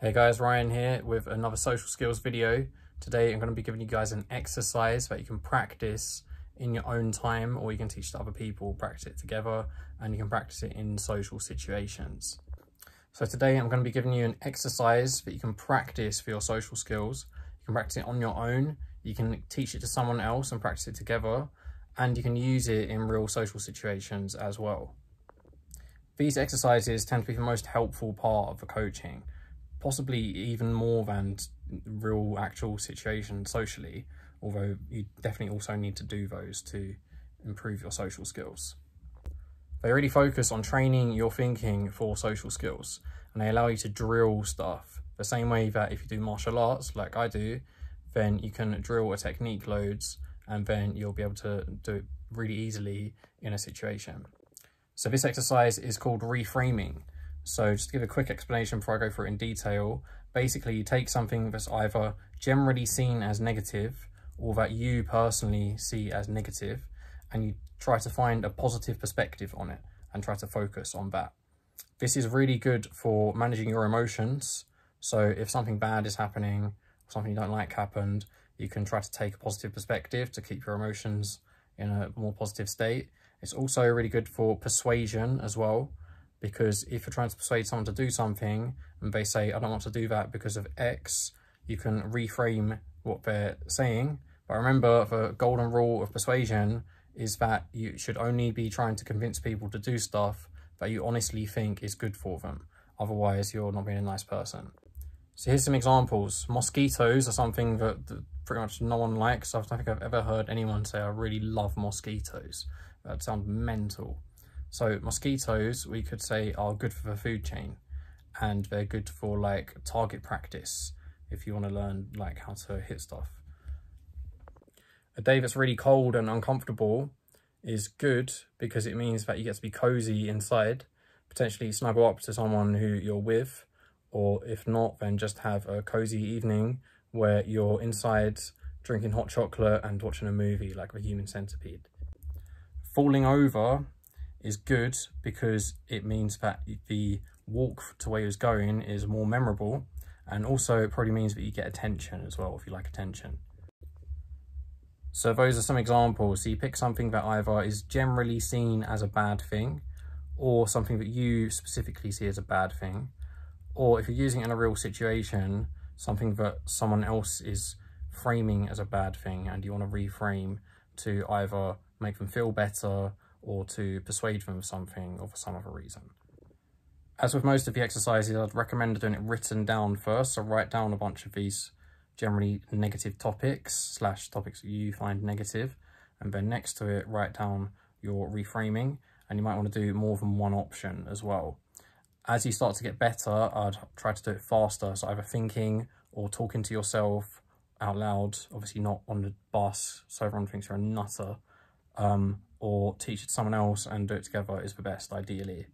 Hey guys, Ryan here with another social skills video. Today I'm going to be giving you guys an exercise that you can practice in your own time, or you can teach to other people, practice it together, and you can practice it in social situations. So today I'm going to be giving you an exercise that you can practice for your social skills. You can practice it on your own, you can teach it to someone else and practice it together, and you can use it in real social situations as well. These exercises tend to be the most helpful part of the coaching, possibly even more than real actual situations socially, although you definitely also need to do those to improve your social skills. They really focus on training your thinking for social skills, and they allow you to drill stuff the same way that if you do martial arts like I do, then you can drill a technique loads and then you'll be able to do it really easily in a situation. So this exercise is called reframing. So just to give a quick explanation before I go through it in detail, basically you take something that's either generally seen as negative or that you personally see as negative, and you try to find a positive perspective on it and try to focus on that. This is really good for managing your emotions. So if something bad is happening, or something you don't like happened, you can try to take a positive perspective to keep your emotions in a more positive state. It's also really good for persuasion as well, because if you're trying to persuade someone to do something and they say, I don't want to do that because of X, you can reframe what they're saying. But remember, the golden rule of persuasion is that you should only be trying to convince people to do stuff that you honestly think is good for them. Otherwise, you're not being a nice person. So here's some examples. Mosquitoes are something that pretty much no one likes. I don't think I've ever heard anyone say, I really love mosquitoes. That sounds mental. So mosquitoes, we could say, are good for the food chain, and they're good for like target practice if you want to learn like how to hit stuff. A day that's really cold and uncomfortable is good because it means that you get to be cozy inside, potentially snuggle up to someone who you're with, or if not, then just have a cozy evening where you're inside drinking hot chocolate and watching a movie like The Human Centipede. Falling over is good because it means that the walk to where you're going is more memorable, and also it probably means that you get attention as well if you like attention. So those are some examples. So you pick something that either is generally seen as a bad thing, or something that you specifically see as a bad thing, or if you're using it in a real situation, something that someone else is framing as a bad thing and you want to reframe to either make them feel better or to persuade them of something or for some other reason. As with most of the exercises, I'd recommend doing it written down first. So write down a bunch of these generally negative topics / topics that you find negative, and then next to it write down your reframing, and you might want to do more than one option as well. As you start to get better, I'd try to do it faster, so either thinking or talking to yourself out loud, obviously not on the bus so everyone thinks you're a nutter, or teach it to someone else and do it together is the best, ideally.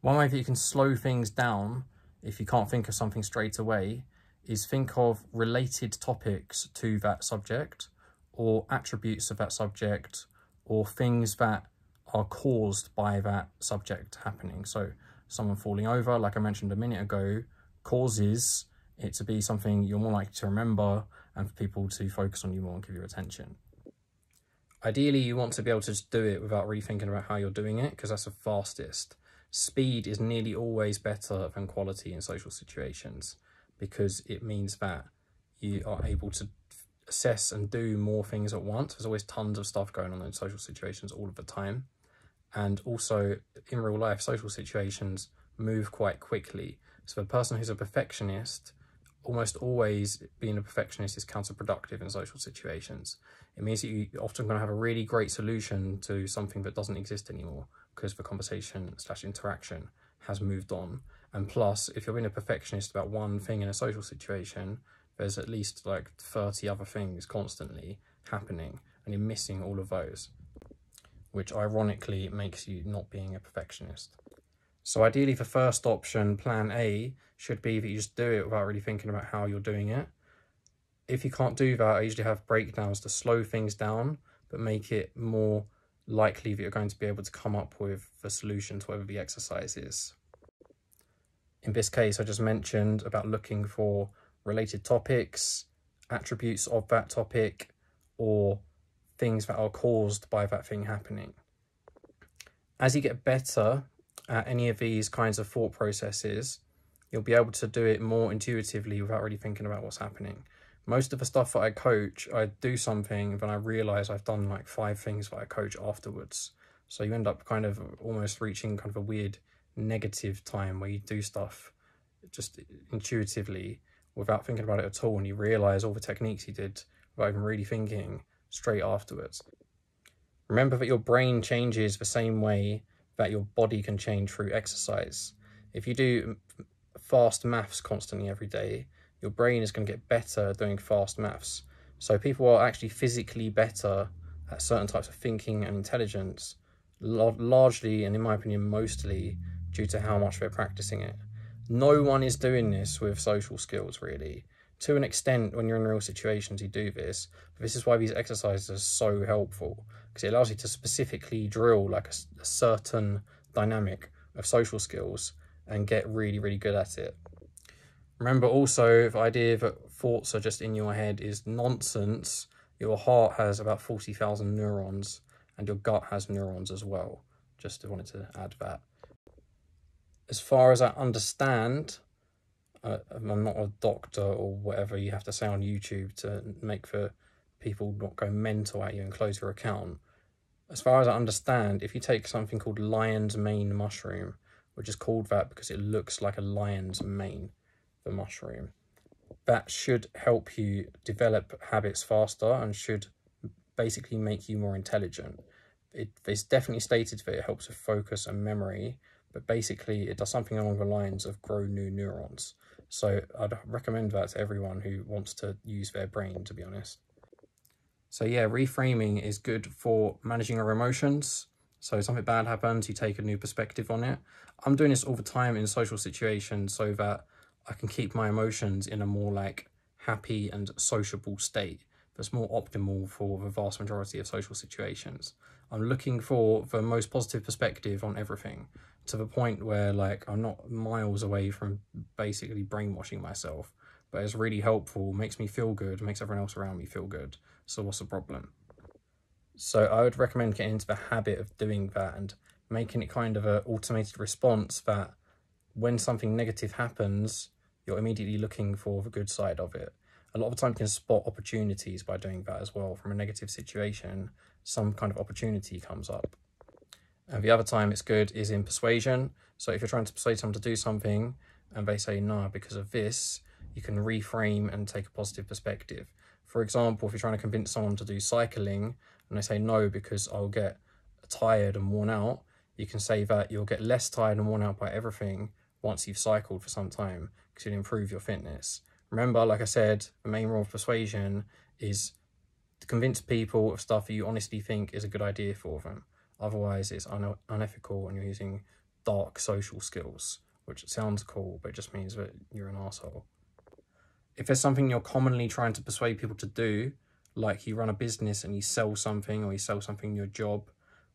One way that you can slow things down if you can't think of something straight away is think of related topics to that subject, or attributes of that subject, or things that are caused by that subject happening. So someone falling over, like I mentioned a minute ago, causes it to be something you're more likely to remember and for people to focus on you more and give you attention. Ideally, you want to be able to just do it without really thinking about how you're doing it, because that's the fastest. Speed is nearly always better than quality in social situations, because it means that you are able to assess and do more things at once. There's always tons of stuff going on in social situations all of the time. And also in real life, social situations move quite quickly. So the person who's a perfectionist, almost always being a perfectionist is counterproductive in social situations. It means that you're often going to have a really great solution to something that doesn't exist anymore because the conversation / interaction has moved on. And plus, if you're being a perfectionist about one thing in a social situation, there's at least like 30 other things constantly happening, and you're missing all of those, which ironically makes you not being a perfectionist. So ideally, the first option, plan A, should be that you just do it without really thinking about how you're doing it. If you can't do that, I usually have breakdowns to slow things down, but make it more likely that you're going to be able to come up with the solution to whatever the exercise is. In this case, I just mentioned about looking for related topics, attributes of that topic, or things that are caused by that thing happening. As you get better at any of these kinds of thought processes, you'll be able to do it more intuitively without really thinking about what's happening. Most of the stuff that I coach, I do something, then I realise I've done like 5 things that I coach afterwards. So you end up kind of almost reaching kind of a weird negative time where you do stuff just intuitively without thinking about it at all, and you realise all the techniques you did without even really thinking straight afterwards. Remember that your brain changes the same way that your body can change through exercise. If you do fast maths constantly every day, your brain is going to get better doing fast maths. So people are actually physically better at certain types of thinking and intelligence, largely, and in my opinion mostly, due to how much they're practicing it. No one is doing this with social skills, really. To an extent, when you're in real situations, you do this. But this is why these exercises are so helpful, because it allows you to specifically drill like a certain dynamic of social skills and get really, really good at it. Remember also, the idea that thoughts are just in your head is nonsense. Your heart has about 40,000 neurons, and your gut has neurons as well. Just wanted to add that. As far as I understand, I'm not a doctor or whatever you have to say on YouTube to make the people not go mental at you and close your account. As far as I understand, if you take something called lion's mane mushroom, which is called that because it looks like a lion's mane, the mushroom, that should help you develop habits faster and should basically make you more intelligent. It's definitely stated that it helps with focus and memory, but basically it does something along the lines of grow new neurons. So I'd recommend that to everyone who wants to use their brain, to be honest. So yeah, reframing is good for managing your emotions. So something bad happens, you take a new perspective on it. I'm doing this all the time in social situations so that I can keep my emotions in a more like happy and sociable state that's more optimal for the vast majority of social situations. I'm looking for the most positive perspective on everything, to the point where like I'm not miles away from basically brainwashing myself, but it's really helpful, makes me feel good, makes everyone else around me feel good. So what's the problem? So I would recommend getting into the habit of doing that and making it kind of an automated response that when something negative happens, you're immediately looking for the good side of it. A lot of the time you can spot opportunities by doing that as well. From a negative situation, some kind of opportunity comes up. And the other time it's good is in persuasion. So if you're trying to persuade someone to do something and they say no because of this, you can reframe and take a positive perspective. For example, if you're trying to convince someone to do cycling and they say no because I'll get tired and worn out, you can say that you'll get less tired and worn out by everything once you've cycled for some time, because you'll improve your fitness. Remember, like I said, the main role of persuasion is to convince people of stuff that you honestly think is a good idea for them. Otherwise, it's unethical and you're using dark social skills, which sounds cool, but it just means that you're an asshole. If there's something you're commonly trying to persuade people to do, like you run a business and you sell something, or you sell something in your job,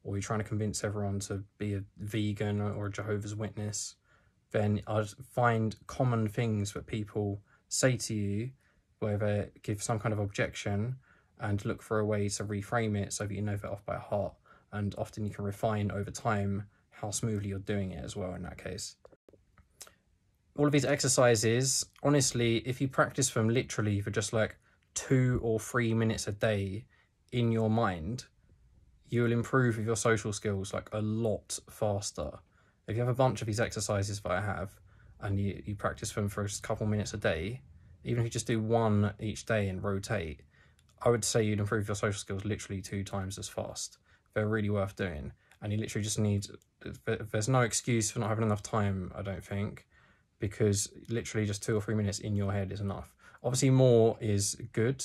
or you're trying to convince everyone to be a vegan or a Jehovah's Witness, then I'd find common things that people say to you where they give some kind of objection and look for a way to reframe it so that you know that off by heart. And often you can refine over time how smoothly you're doing it as well in that case. All of these exercises, honestly, if you practice them literally for just like 2 or 3 minutes a day in your mind, you will improve with your social skills like a lot faster. If you have a bunch of these exercises that I have and you practice them for just a couple minutes a day, even if you just do one each day and rotate, I would say you'd improve your social skills literally 2 times as fast. They're really worth doing. And you literally just need, there's no excuse for not having enough time, I don't think, because literally just 2 or 3 minutes in your head is enough. Obviously more is good,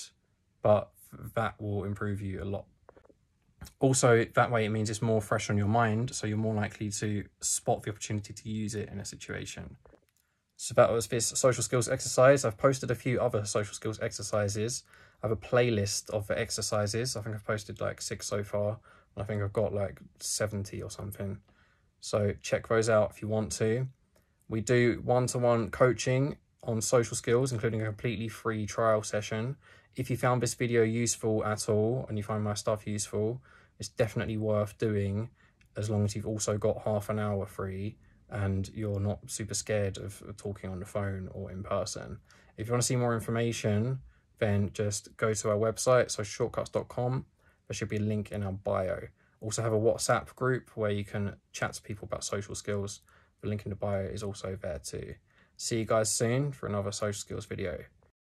but that will improve you a lot. Also, that way it means it's more fresh on your mind, so you're more likely to spot the opportunity to use it in a situation. So that was this social skills exercise. I've posted a few other social skills exercises. I have a playlist of the exercises. I think I've posted like 6 so far. I think I've got like 70 or something. So check those out if you want to. We do one-to-one coaching on social skills, including a completely free trial session. If you found this video useful at all and you find my stuff useful, it's definitely worth doing, as long as you've also got half an hour free and you're not super scared of talking on the phone or in person. If you want to see more information, then just go to our website, so shortcuts.com. There should be a link in our bio. Also have a WhatsApp group where you can chat to people about social skills. The link in the bio is also there too. See you guys soon for another social skills video.